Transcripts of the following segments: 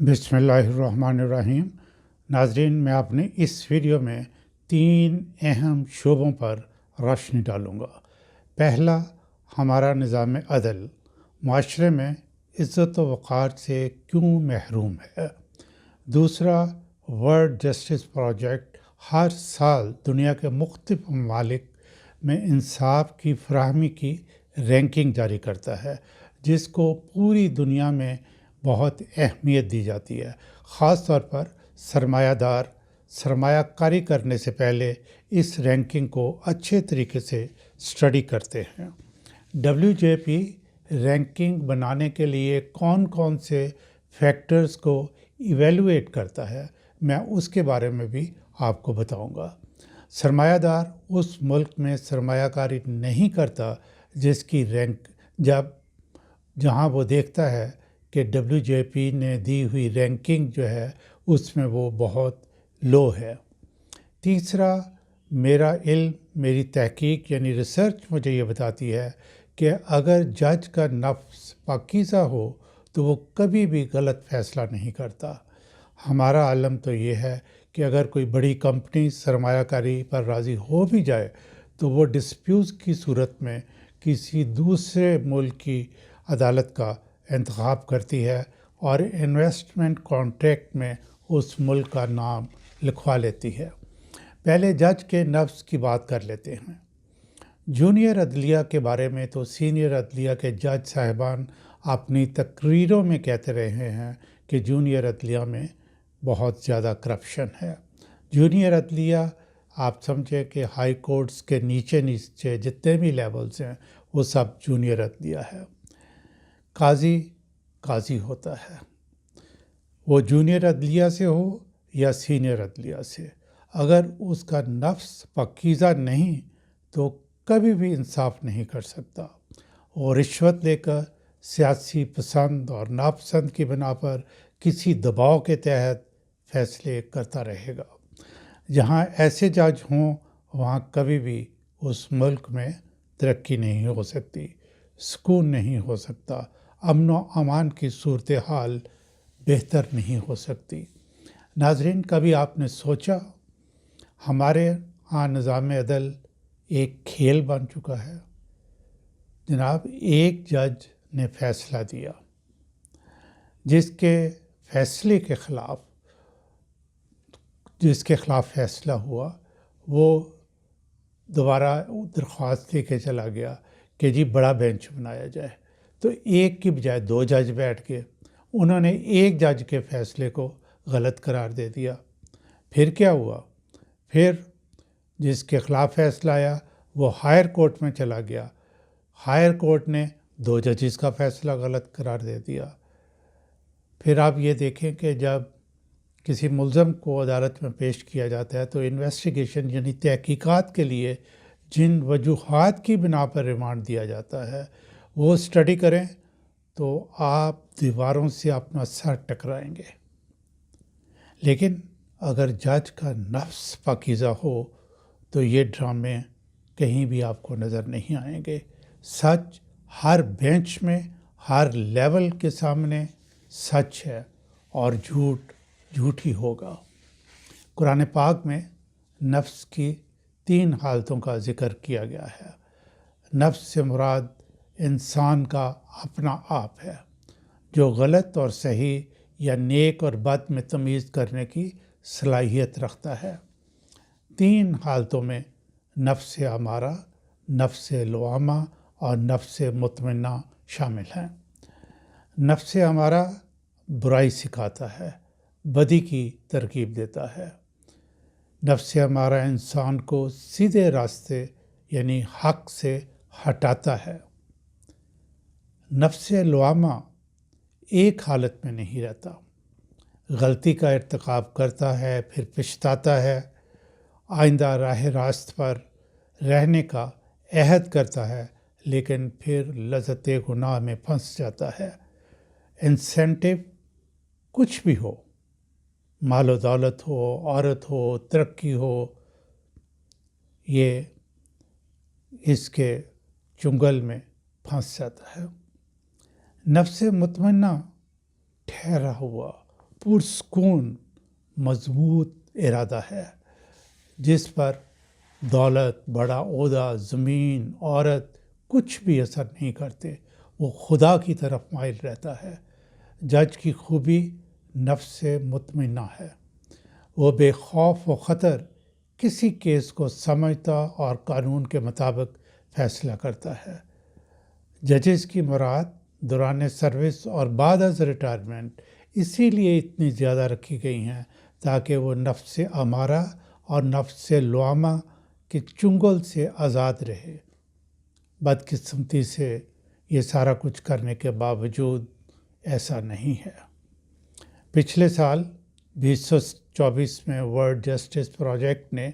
बिस्मिल्लाहिर्रहमानिर्रहीम। नाजरीन, मैं अपने इस वीडियो में 3 अहम शोबों पर रोशनी डालूँगा। पहला, हमारा निज़ाम अदल माशरे में इज़्ज़त व वक़ार से क्यों महरूम है। दूसरा, वर्ल्ड जस्टिस प्रोजेक्ट हर साल दुनिया के मुख्तलिफ़ ममालिक में इंसाफ की फराहमी की रैंकिंग जारी करता है, जिसको पूरी दुनिया में बहुत अहमियत दी जाती है। ख़ास तौर पर सरमायादार सरमायाकारी करने से पहले इस रैंकिंग को अच्छे तरीके से स्टडी करते हैं। WJP रैंकिंग बनाने के लिए कौन कौन से फैक्टर्स को इवेलुएट करता है, मैं उसके बारे में भी आपको बताऊंगा। सरमायादार उस मुल्क में सरमायाकारी नहीं करता जिसकी रैंक जहां वो देखता है कि WJP ने दी हुई रैंकिंग जो है उसमें वो बहुत लो है। तीसरा, मेरा इल्म, मेरी तहकीक यानी रिसर्च मुझे ये बताती है कि अगर जज का नफ्स पाकीज़ा हो तो वो कभी भी गलत फ़ैसला नहीं करता। हमारा आलम तो ये है कि अगर कोई बड़ी कंपनी सरमायाकारी पर राज़ी हो भी जाए तो वो डिस्प्यूट की सूरत में किसी दूसरे मुल्क की अदालत का इंतखाब करती है और इन्वेस्टमेंट कॉन्ट्रैक्ट में उस मुल्क का नाम लिखवा लेती है। पहले जज के नफ्स की बात कर लेते हैं। जूनियर अदलिया के बारे में तो सीनियर अदलिया के जज साहिबान अपनी तकरीरों में कहते रहे हैं कि जूनियर अदलिया में बहुत ज़्यादा करप्शन है। जूनियर अदलिया, आप समझे कि हाई कोर्ट्स के नीचे नीचे जितने भी लेवल्स हैं वो सब जूनियर अदलिया है। काजी होता है, वो जूनियर अदलिया से हो या सीनियर अदलिया से, अगर उसका नफ्स पाकीज़ा नहीं तो कभी भी इंसाफ नहीं कर सकता। वो रिश्वत लेकर सियासी पसंद और नापसंद की बिना पर किसी दबाव के तहत फैसले करता रहेगा। जहाँ ऐसे जज हों वहाँ कभी भी उस मुल्क में तरक्की नहीं हो सकती, सुकून नहीं हो सकता, अमन व अमान की सूरत हाल बेहतर नहीं हो सकती। नाजरीन, कभी आपने सोचा हमारे यहाँ निज़ाम अदल एक खेल बन चुका है। जनाब, एक जज ने फैसला दिया, जिसके ख़िलाफ़ फैसला हुआ वो दोबारा दरख्वास्त लेके चला गया कि जी बड़ा बेंच बनाया जाए। तो एक की बजाय 2 जज बैठ गए। उन्होंने एक जज के फैसले को गलत करार दे दिया। फिर क्या हुआ? फिर जिसके ख़िलाफ़ फैसला आया वो हायर कोर्ट में चला गया। हायर कोर्ट ने 2 जजेस का फैसला गलत करार दे दिया। फिर आप ये देखें कि जब किसी मुल्ज़म को अदालत में पेश किया जाता है तो इन्वेस्टिगेशन यानी तहकीकात के लिए जिन वजूहात की बिना पर रिमांड दिया जाता है वो स्टडी करें तो आप दीवारों से अपना सर टकराएंगे। लेकिन अगर जज का नफ्स पाकीज़ा हो तो ये ड्रामे कहीं भी आपको नज़र नहीं आएंगे। सच हर बेंच में, हर लेवल के सामने सच है और झूठ ही होगा। कुरान पाक में नफ्स की 3 हालतों का ज़िक्र किया गया है। नफ्स से मुराद इंसान का अपना आप है, जो गलत और सही या नेक और बद में तमीज़ करने की सलाहियत रखता है। 3 हालतों में नफ्स अमारा, नफ्स लवामा और नफ्स मुतमन्ना शामिल हैं। नफ्स अमारा बुराई सिखाता है, बदी की तरकीब देता है। नफ्स अमारा इंसान को सीधे रास्ते यानी हक से हटाता है। नफ्स लवामा एक हालत में नहीं रहता, गलती का इर्तिकाब करता है, फिर पछताता है, आइंदा राह रास्त पर रहने का अहद करता है, लेकिन फिर लज़्ज़त गुनाह में फंस जाता है। इंसेंटिव कुछ भी हो, माल व दौलत हो, औरत हो, तरक्की हो, ये इसके चुंगल में फंस जाता है। नफ्स मुतमन्ना ठहरा हुआ, पुरस्कून मजबूत इरादा है जिस पर दौलत, बड़ा ओहदा, ज़मीन, औरत कुछ भी असर नहीं करते। वो खुदा की तरफ माइल रहता है। जज की खूबी नफ्स से मुतमइन्ना है। वो बेखौफ व ख़तर किसी केस को समझता और कानून के मुताबिक फ़ैसला करता है। जजेस की मुराद दौरान सर्विस और बाद अज़ रिटायरमेंट इसीलिए इतनी ज़्यादा रखी गई हैं ताकि वो नफ्स अमारा और नफ्स लवामा के चुंगल से आज़ाद रहे। बदकिस्मती से ये सारा कुछ करने के बावजूद ऐसा नहीं है। पिछले साल 2024 में वर्ल्ड जस्टिस प्रोजेक्ट ने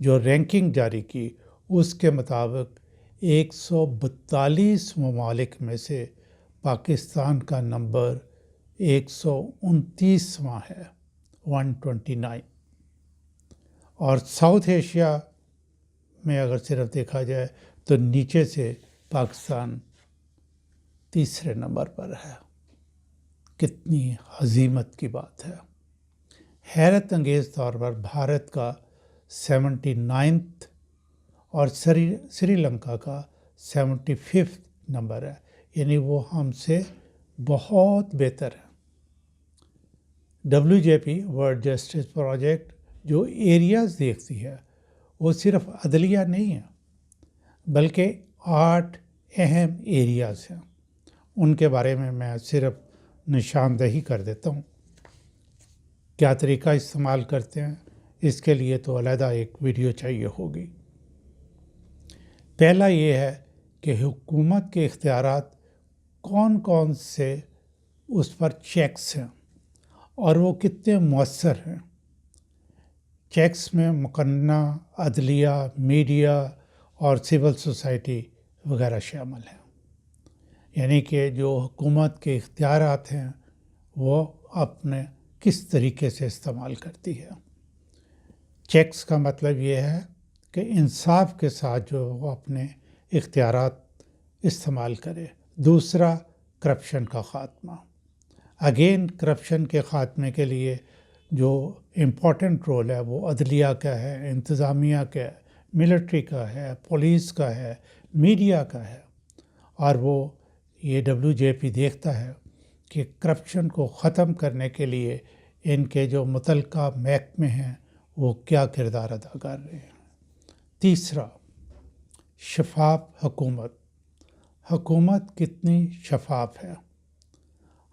जो रैंकिंग जारी की उसके मुताबिक 142 ममालिक में से पाकिस्तान का नंबर 129वां है, 129। और साउथ एशिया में अगर सिर्फ देखा जाए तो नीचे से पाकिस्तान तीसरे नंबर पर है। कितनी हज़ीमत की बात है। हैरत अंगेज़ तौर पर भारत का 79th और श्रीलंका का 75th नंबर है, यानी वो हमसे बहुत बेहतर है। WJP वर्ल्ड जस्टिस प्रोजेक्ट जो एरियाज़ देखती है वो सिर्फ अदलिया नहीं है बल्कि 8 अहम एरियाज़ हैं। उनके बारे में मैं सिर्फ निशानदही कर देता हूँ। क्या तरीका इस्तेमाल करते हैं इसके लिए तो अलहदा एक वीडियो चाहिए होगी। पहला ये है कि हुकूमत के इख्तियारात कौन कौन से उस पर चेक्स हैं और वो कितने मौसर हैं। चेक्स में मुकन्ना, अदलिया, मीडिया और सिविल सोसाइटी वगैरह शामिल हैं। यानी कि जो हुकूमत के इख्तियारात हैं वो अपने किस तरीके से इस्तेमाल करती है। चेक्स का मतलब ये है कि इंसाफ के साथ जो वो अपने इख्तियारात इस्तेमाल करे। दूसरा, करप्शन का ख़ात्मा। अगेन करप्शन के ख़ात्मे के लिए जो इम्पोर्टेंट रोल है वो अदलिया का है, इंतज़ामिया का है, मिलिट्री का है, पुलिस का है, मीडिया का है। और वो ये WJP देखता है कि करप्शन को ख़त्म करने के लिए इनके जो मुतल्लिका महकमे हैं वो क्या किरदार अदा कर रहे हैं। तीसरा, शफाफ हुकूमत। हुकूमत कितनी शफाफ है।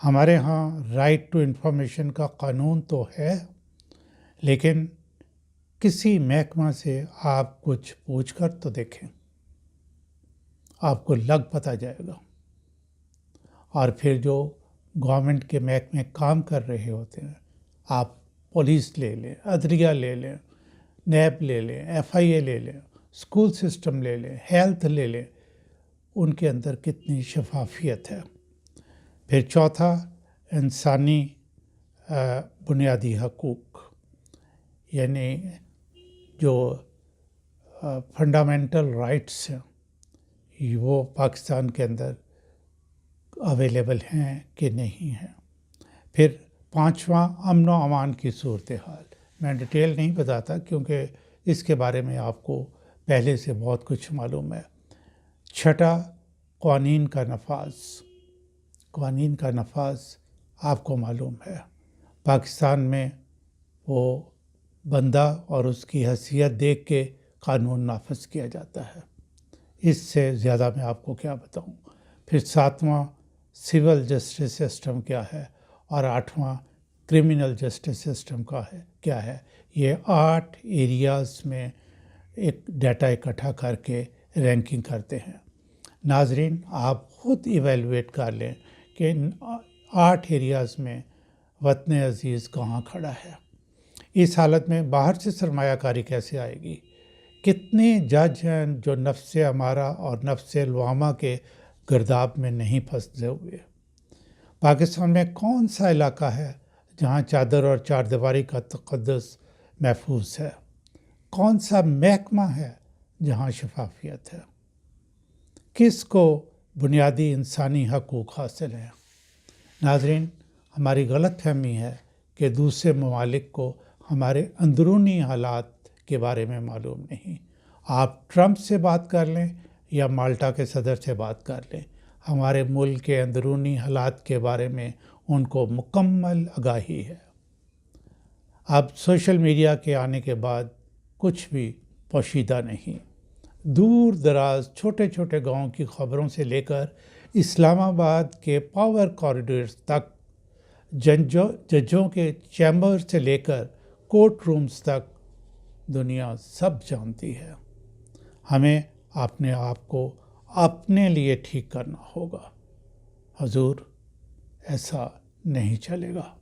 हमारे यहाँ राइट टू इंफॉर्मेशन का कानून तो है, लेकिन किसी महकमा से आप कुछ पूछ कर तो देखें, आपको लग पता जाएगा। और फिर जो गवर्नमेंट के महकमे काम कर रहे होते हैं, आप पुलिस ले लें, अदलिया ले लें, नैब ले लें, FIA ले लें, स्कूल सिस्टम ले लें, हेल्थ ले लें, उनके अंदर कितनी शफाफियत है। फिर चौथा, इंसानी बुनियादी हकूक़, यानी जो फंडामेंटल राइट्स हैं वो पाकिस्तान के अंदर अवेलेबल हैं कि नहीं हैं। फिर पांचवा, अमन व अमान की सूरत हाल। मैं डिटेल नहीं बताता क्योंकि इसके बारे में आपको पहले से बहुत कुछ मालूम है। छठा, क़वानीन का नफाज। क़वानीन का नफाज आपको मालूम है, पाकिस्तान में वो बंदा और उसकी हैसियत देख के कानून नाफिज किया जाता है। इससे ज़्यादा मैं आपको क्या बताऊं। फिर सातवां, सिविल जस्टिस सिस्टम क्या है, और आठवां, क्रिमिनल जस्टिस सिस्टम का है क्या है। ये 8 एरियाज़ में एक डाटा इकट्ठा करके रैंकिंग करते हैं। नाजरीन, आप ख़ुद इवेलुएट कर लें कि 8 एरियाज़ में वतन अज़ीज़ कहाँ खड़ा है। इस हालत में बाहर से सरमायाकारी कैसे आएगी। कितने जज हैं जो नफ्स अमारा और नफ्स लवामा के गर्दाब में नहीं फंसे हुए। पाकिस्तान में कौन सा इलाका है जहाँ चादर और चारदीवारी का तक़द्दुस महफूज है। कौन सा महकमा है जहाँ शफाफियत है। किस को बुनियादी इंसानी हकूक़ हासिल हैं। नाज़रीन, हमारी गलत फहमी है کہ دوسرے ممالک کو ہمارے اندرونی حالات کے بارے میں معلوم نہیں۔ آپ ٹرمپ سے بات کر لیں یا مالٹا کے صدر سے بات کر لیں، ہمارے ملک کے اندرونی حالات کے بارے میں ان کو مکمل آگاہی ہے۔ اب سوشل میڈیا کے آنے کے بعد کچھ بھی پوشیدہ نہیں۔ دور دراز چھوٹے چھوٹے گاؤں کی خبروں سے لے کر اسلام آباد کے پاور کوریڈورز تک، ججوں کے چیمبر سے لے کر کورٹ رومز تک دنیا سب جانتی ہے۔ ہمیں اپنے آپ کو اپنے لیے ٹھیک کرنا ہوگا۔ حضور، ایسا نہیں چلے گا۔